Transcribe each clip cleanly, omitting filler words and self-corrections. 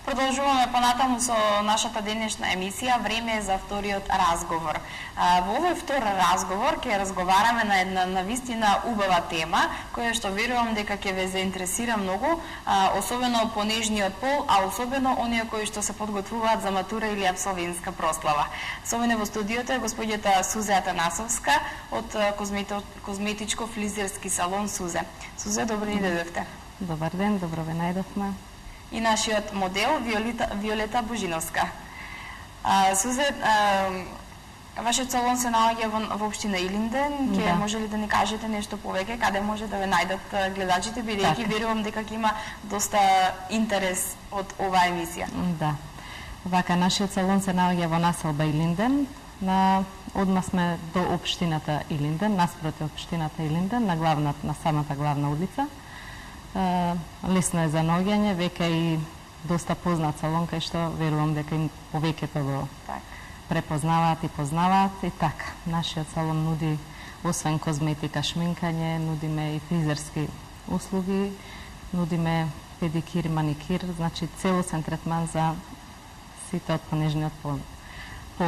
Продолжуваме понатаму со нашата денешна емисија. Време е за вториот разговор. Во овој втор разговор ќе разговараме на една навистина убава тема, која што верувам дека ќе ве заинтересира многу, особено по нежниот пол, а особено оние кои што се подготвуваат за матура или апсолвентска прослава. Со мене во студиото е господјата Сузе Атанасовска од козметичко-флизерски салон Сузе. Сузе, добро ни дојдовте. Добар ден, добро ве најдовме. И нашиот модел Виолета Божиновска. Сузе, вашиот салон се наоѓа во општина Илинден. Ќе може ли да ни кажете нешто повеќе, каде може да ве најдат гледачите, бидејќи верувам дека ќе има доста интерес од оваа емисија. Да. Вака, нашиот салон се наоѓа во населба Илинден. Одма сме до општината Илинден, наспроти општината Илинден, на самата главна улица. Лесно е за наоѓање, веќе и доста познат салон, кај што верувам дека им повеќето го препознаваат и познаваат. И така, нашиот салон нуди, освен козметика, шминкање, нудиме и фризерски услуги, нудиме педикир и маникир, значи целосен третман за сите од понежниот пол,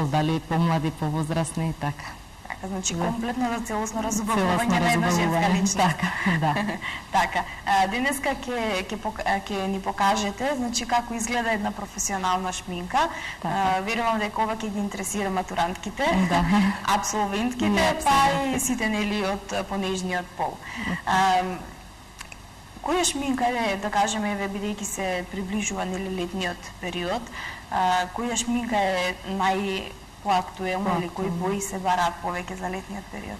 дали помлади, повозрастни и така. Значи комплетно за целосно разубавување на една женска личност. Така, да. Така. Денеска ќе ни покажете, значи како изгледа една професионална шминка. Верувам дека ова ќе ги интересира матурантките, апсолвентките, па и сите нели од понежниот пол. Која шминка е, да кажеме, бидејќи се приближува нели летниот период, која шминка е поактуелно или кои бои се бараат повеќе за летниот период?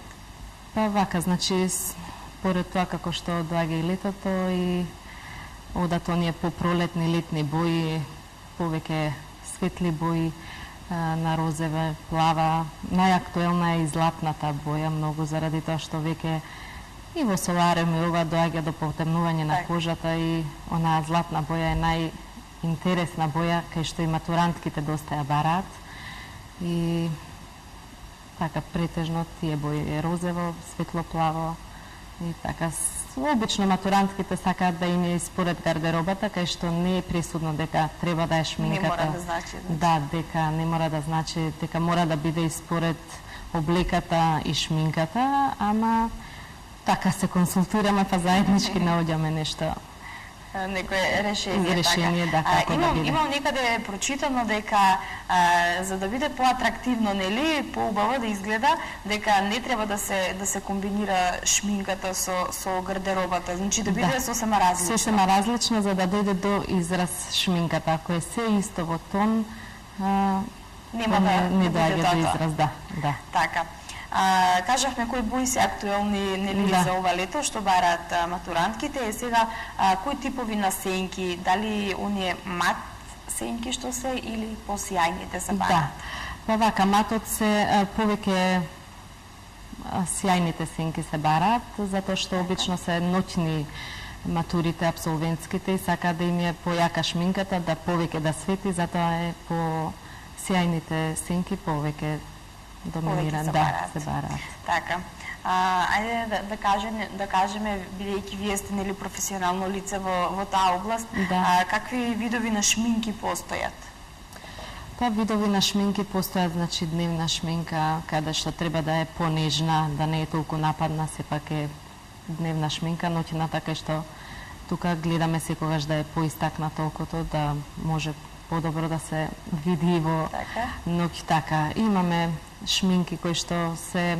Па вака, значи, според тоа како што доаѓа и летото и одат оние попролетни летни бои, повеќе светли бои, на розева, плава, најактуелна е и златната боја, многу заради тоа што веќе и во соларем и ова доаѓа до потемнување на кожата и онаа златна боја е најинтересна боја, кај што и матурантките доста ја бараат. И така претежно тие бои е розево, светлоплаво и така. Обично матурантките сакаат да им е според гардеробата, кај што не е пресудно дека треба да е шминката. Не мора да значи. Да, дека не мора да значи, дека мора да биде и според облеката и шминката, ама така се консултираме, па заеднички наоѓаме нешто. Некое решение, да, како да биде. Имам некаде прочитано дека за да биде поатрактивно, нели, поубаво да изгледа, дека не треба да се комбинира шминката со гардеробата, значи да биде сосема различно. Сосема различно за да дојде до израз шминката. Ако е се исто во тон, нема не доаѓа до израз, да. Така. Кажавме кои бои се актуелни нели за ова лето што бараат матурантките, и сега кои типови на сенки, дали оние мат сенки што се или посјајните се бараат? Па вака, матот се повеќе сјајните сенки се бараат, затоа што обично се ноќни матурите, апсолвентските и сакаат да им е појака шминката, да повеќе да свети, затоа е по сјајните сенки повеќе доминира, се бараат. Така. Ајде да кажеме, бидејќи вие сте нели професионално лице во таа област, какви видови на шминки постојат? Па видови на шминки постојат, значи дневна шминка, каде што треба да е понежна, да не е толку нападна, сепак е дневна шминка, ноќната кај што тука гледаме секогаш да е поистакнато окото, да може подобро да се види во ноќ. Така, имаме шминки кои што се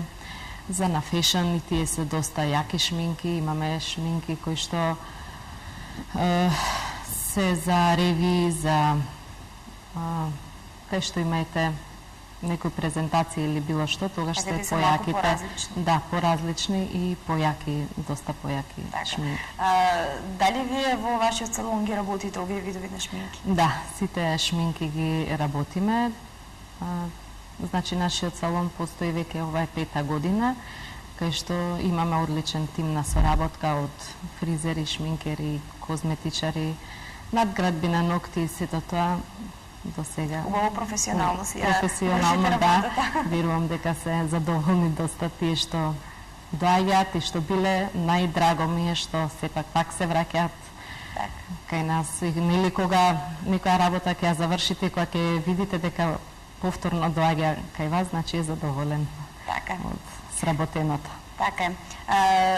за на фешн и тие се доста јаки шминки, имаме шминки кои што се за реви, за кај што имаете некои презентации или било што, тогаш се појаките. Да, поразлични и појаки, доста појаки шминки. Дали вие во вашиот салон ги работите овие видови на шминки? Да, сите шминки ги работиме. Значи, нашиот салон постои веќе ова е 5-та година, кај што имаме одличен тим на соработка од фризери, шминкери, козметичари, надградби на ногти и сето тоа до сега. Убаво професионално си професионално, да. Верувам дека се задоволни доста тие што доаѓаат и што биле. Најдраго ми е што сепак пак се враќаат кај нас. И, нели кога некоја работа ќе ја завршите, кога ќе видите дека повторно доаѓа кај вас, значи е задоволен од сработеното. Така е.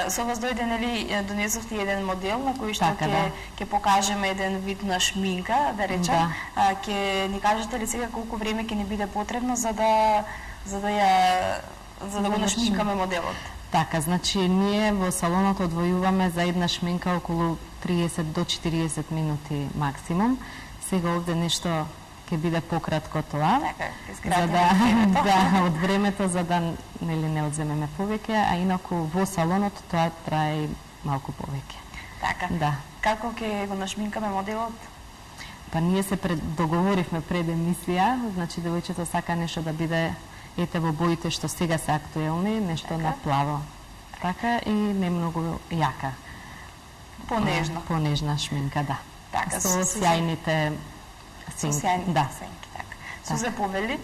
Со вас дојде, нели, донесовте еден модел на кој што ќе покажеме еден вид на шминка, да речем. Ќе ни кажете ли сега колку време ќе ни биде потребно за да го нашминкаме моделот? Така, значи ние во салонот одвојуваме за една шминка околу 30 до 40 минути максимум. Сега овде нешто ќе биде пократко тоа. Така, за да од времето за да нели не одземеме повеќе, а инаку во салонот тоа трае малку повеќе. Така. Да. Како ќе го нашминкаме моделот? Па ние се договоривме пред емисија, значи девојчето сака нешто да биде ете во боите што сега се актуелни, нешто на плаво. Така и не многу јака. Понежна. Понежна шминка, да. Така, со сјајните сенки. Да. Така. Сузе повели,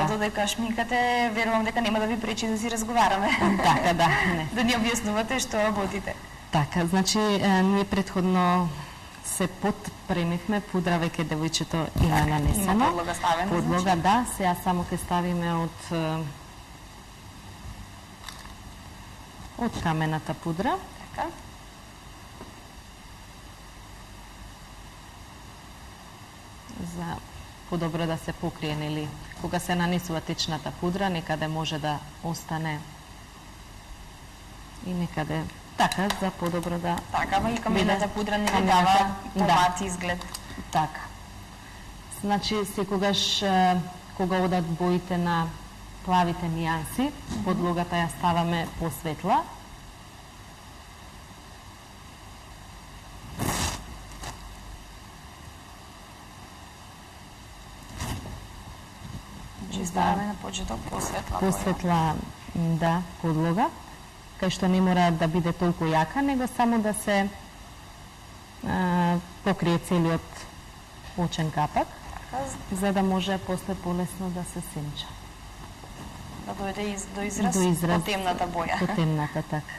додека шминкате, верувам дека нема да ви пречи да си разговараме. Така, да. Не. Да ни објаснувате што работите. Така, значи ние претходно се подпремивме, пудра веќе девојчето има нанесено. Има подлога ставена, подлога, значи? Да, сега само ќе ставиме од камената пудра. Така. За подобро да се покрие, нели, кога се нанесува течната пудра, некаде може да остане и некаде така, за подобро да... Така, ама и камената пудра не ви дава помат изглед. Така. Значи, секогаш кога одат боите на плавите нијанси, подлогата ја ставаме посветла. Значи, ставаме на почеток посветла. Посветла, да, подлога, кај што не мора да биде толку јака, него само да се покрие целиот очен капак, за да може после полесно да се сенча. Да дојде до израз по темната боја. По темната, така.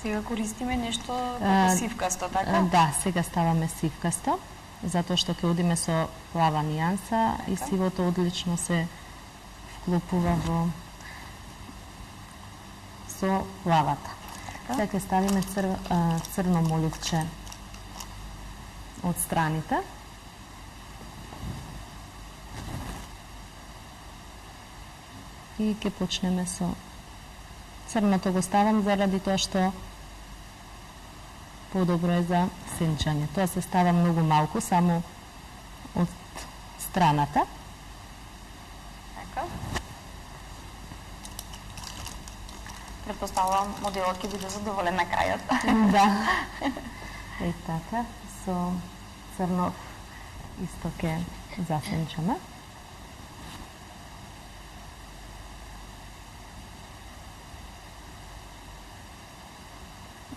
Сега користиме нешто како сивкасто, така? Да, сега ставаме сивкасто, затоа што ќе одиме со плава нијанса и сивото одлично се вклопува со плавата. Сега ќе ставиме црно моливче од страните. И ќе почнеме со црното, го ставам заради тоа што подобро е за сенчање. Тоа се става многу малку, само од страната. Така. Предпоставувам моделот ќе биде задоволен на крајот. Да. Е така, со црно исто ќе засенчаме.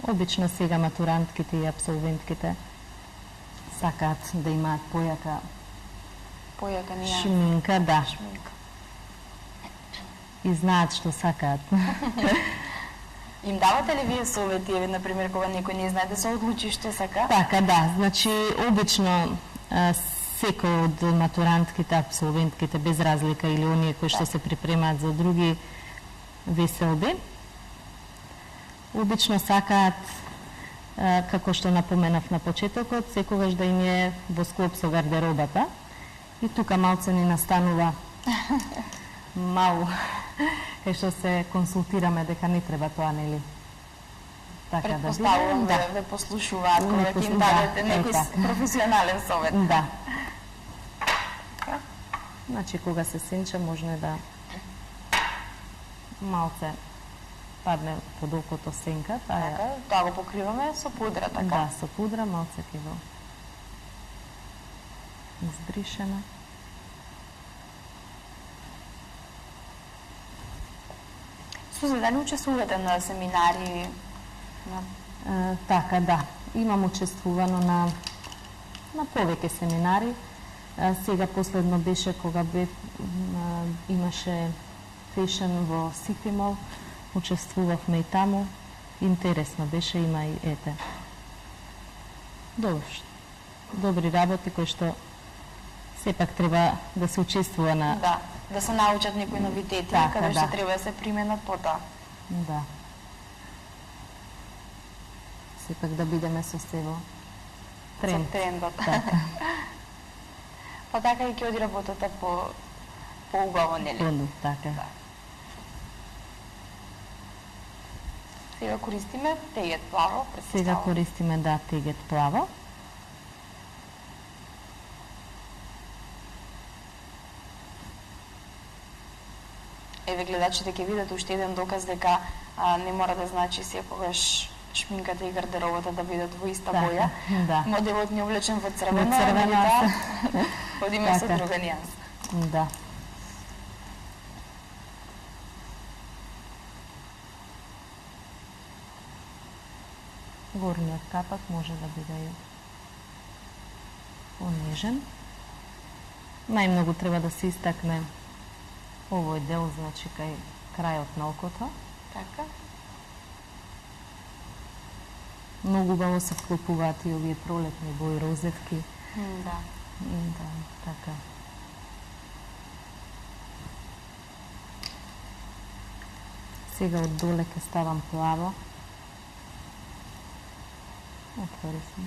Обично сега матурантките и апсолвентките сакаат да имаат појака шминка, да. И знаат што сакаат. Им давате ли вие совети, например, кога некој не знае да се одлучи што сака? Така, да. Значи, обично секој од матурантките, апсолвентките, без разлика или оние кои што се припремаат за други веселби, обично сакаат, како што напоменав на почетокот, секогаш да им е во склоп со гардеробата. И тука малце ни настанува мало, кај што се консултираме дека не треба тоа, нели? Така да биде. Предпоставувам да ве послушуваат кога ќе им дадете некој професионален совет. Да. Значи, кога се сенча, можно да малце падне под окото сенка. Тоа го покриваме со пудра, така? Да, со пудра, малце ќе го избришеме. Сузе, дали учествувате на семинари? Така, да. Имам учествувано на повеќе семинари. Сега последно беше кога имаше фешн во Сити Мол. учествувавме и таму. Интересно беше, има и добри работи кои што сепак треба да се учествува на... Да се научат некои новитети, каде што треба да се применат потоа. Да. Сепак да бидеме со себе тренд. Со трендот. Па така и ќе оди работата по убаво, нели? Така. Да. Сега користиме тегет плаво, Сега претпоставувам. користиме тегет плаво. Еве гледачите ќе видат уште еден доказ дека не мора да значи секогаш шминката и гардеробата да бидат во иста боја. Да. Моделот не облечен во црвено, Во црвено, ходиме со така. друга нијанса. Да. Горниот капак може да биде и понижен. Најмногу треба да се истакне овој дел, значи кај крајот на окото. Така. Многу убаво се вклопуваат и овие пролетни бои, розетки. Да. Да, така. Сега од доле ќе ставам плаво. Отвори се.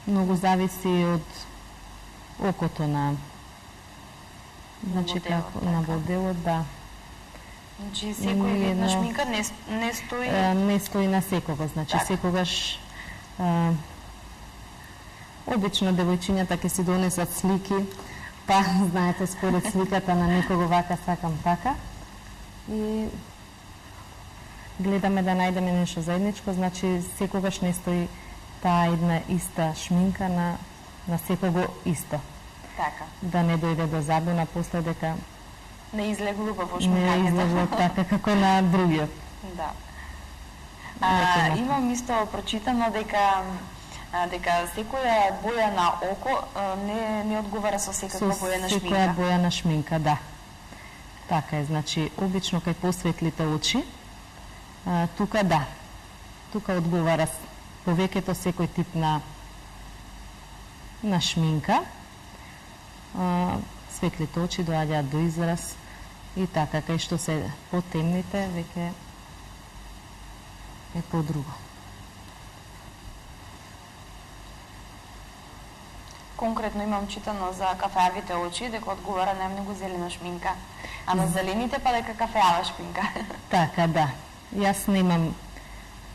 Многу зависи од окото на моделот, како на така. моделот, да. Значи секој вид на шминка не стои. Не стои на секого, значи Така. секогаш обично девојчињата ќе си донесат слики, па знаете според сликата на некого вака сакам така и гледаме да најдеме нешто заедничко, значи секогаш не стои таа една иста шминка на секого исто. Така. Да не дојде до забуна после дека Не излегло во не шминкањето. излегло така како на другиот. Да. Веќе Имам исто прочитано дека секоја боја на око не одговара со секаква боја на секоја шминка. боја на шминка, да. Така е, значи, обично кај посветлите очи, тука да. Тука одговара повеќето секој тип на шминка. Светлите очи доаѓаат до израз и така, кај што се потемните, веќе е подруго. Конкретно имам читано за кафеавите очи дека одговара најмногу зелена шминка, а на зелените па дека кафеава шминка. Така, да. Јас немам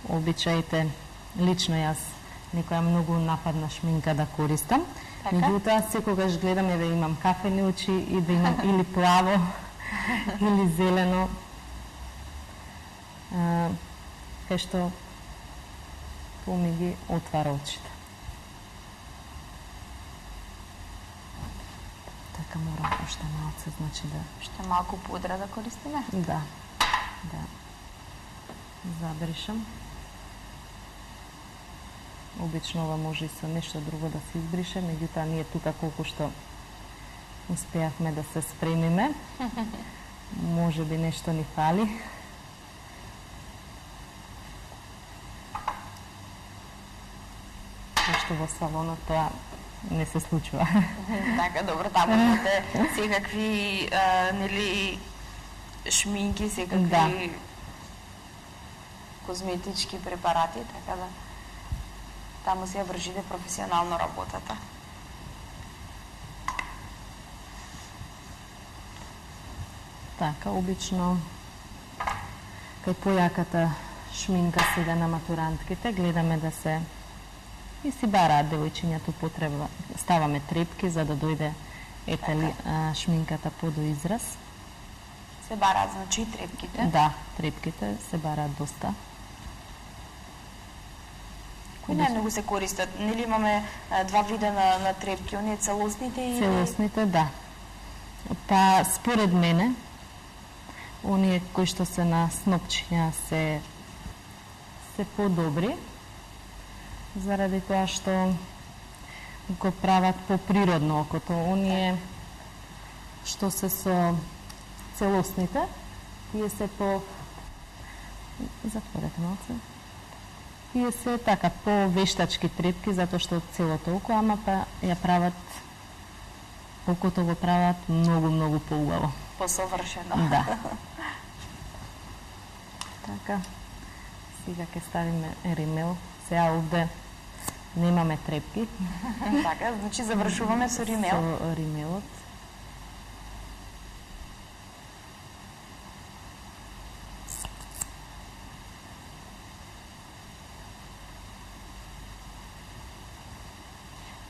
обичаите, лично јас некоја многу нападна шминка да користам. Така? Меѓутоа, секогаш гледам да имам кафени очи и да имам или плаво, или зелено, кај што ми ги отвара очите. Така морам уште малце, значи да... Уште малку пудра да користиме. Да. Забришам. Обично ова може и со нешто друго да се избрише, меѓутоа ние тука колку што успеавме да се спремиме, може би нешто ни фали. Што во салонот тоа не се случува. Така, добро, таму имате секакви нели шминки, секакви козметички препарати, така да таму се ја вршите професионално работата. Така, обично кај појаката шминка сега на матурантките гледаме да се и си бараат девојчињата употреба. Ставаме трепки за да дојде шминката до израз. Се бараат, значи, и трепките. Да, трепките се бараат доста. Кои најмногу се користат? Нели имаме два вида на трепки, оние целосните и... Целосните, да. Па, според мене, оние кои што се на снопчиња се подобри. заради тоа што го прават поприродно окото. Оние што се со целосните, тие се по... Затворете малце. Тие се така по вештачки трепки, затоа што целото око, ама па ја прават, окото го прават многу поубаво. Посовршено. Да. Така, сега ќе ставиме римел. Сега овде немаме трепки. Така, значи завршуваме со римел. Со римелот.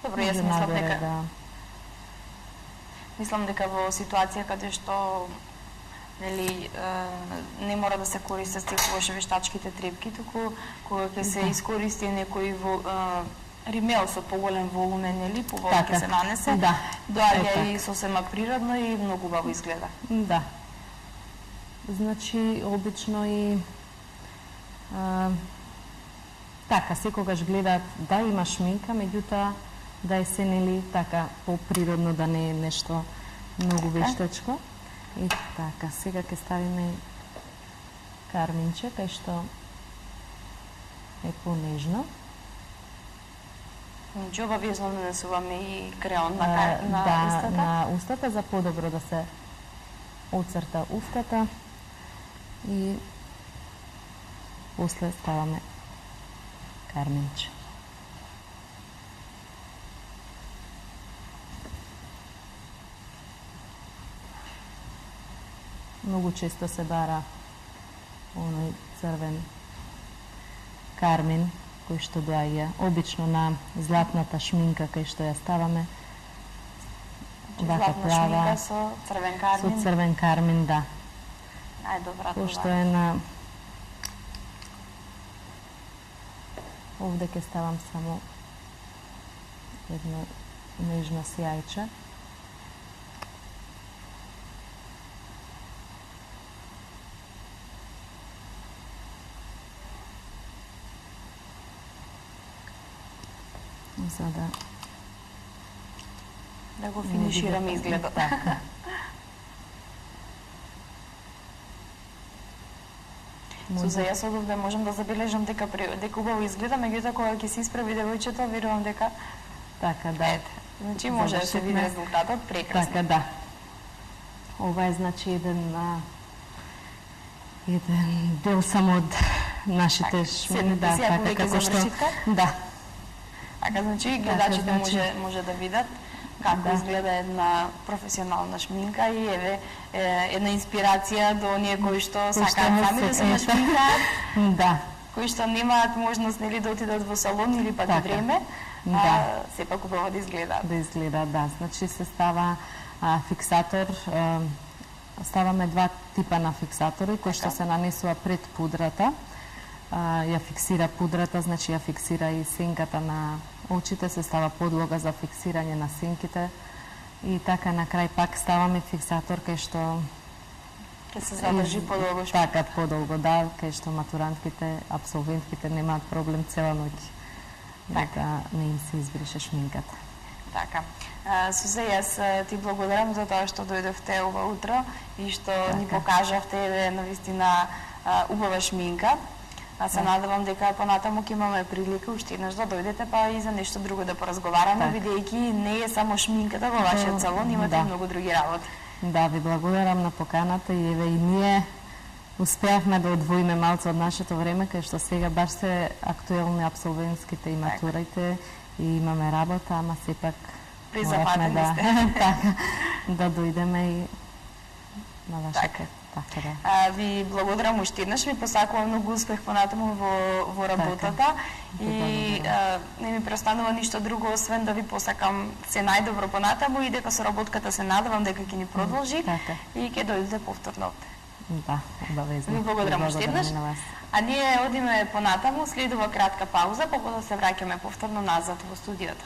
Добро, јас мислам Нагоре, дека да. мислам дека во ситуација каде што нели не мора да се користат секогаш вештачките трепки, туку кога ќе се искористи некој римел со поголем волумен, нели, поволе ќе се нанесе, доаѓа и сосема природно и многу убаво изгледа. Да. Значи, обично и така, секогаш гледаат да има шминка, меѓутоа да е се нели така поприродно, да не е нешто многу вештачко. И така, сега ќе ставиме карминче, кај што е понежно. Значи, обавезно нанесуваме и креон на устата? Да, на устата, за подобро да се оцрта устата и после ставаме карминче. Многу често се бара оној црвен кармин кој што доаѓа обично на златната шминка кај што ја ставаме. Златна шминка со црвен кармин. Со црвен кармин, да. Најдобра това. Пошто е на... Овде ќе ставам само едно нежно сјајче. За да го финишираме изгледот. Така. Суза, јас од овде можам да забележам дека убаво изгледа, меѓутоа кога ќе се исправи девојчето, верувам дека така, да. Значи може да се види резултатот прекрасно. Така, да. Ова е значи еден дел само од нашите шмини, да, така како што да. Така, значи, гледачите може да видат како изгледа една професионална шминка и еве една инспирација до оние кои што сакаат сами да се нашминкаат. Да. Кои што немаат можност нели да отидат во салон или пак време, сепак убаво да изгледаат. Да изгледа, да. Значи се става фиксатор, ставаме два типа на фиксатори кои што се нанесува пред пудрата. Ја фиксира пудрата, значи ја фиксира и сенката на очите, се става подлога за фиксирање на сенките и така на крај пак ставаме фиксатор кај што ќе се задржи подолго. Така, подолго, да, кај што матурантките, апсолвентките немаат проблем цела ноќ да не им се избрише шминката. Така. Сузе, јас ти благодарам за тоа што дојдовте ова утро и што ни покажавте навистина убава шминка. Аз се надевам дека понатаму ќе имаме прилика уште еднаш да дојдете па и за нешто друго да поразговараме, бидејќи не е само шминката во вашиот салон, имате и многу други работи. Да, ви благодарам на поканата и еве и ние успеавме да одвоиме малце од нашето време, кај што сега баш се актуелни апсолвентските и матурите и имаме работа, ама сепак призапатени да дојдеме и на вашата. Така, да. Ви благодарам уште еднаш, ви посакувам многу успех понатаму во работата и не ми преостанува ништо друго освен да ви посакам се најдобро понатаму и дека соработката се надевам дека ќе ни продолжи и ќе дојдете повторно овде. Да, обавезно. Ви благодарам уште еднаш. А ние одиме понатаму, следува кратка пауза, па потоа се враќаме повторно назад во студиото.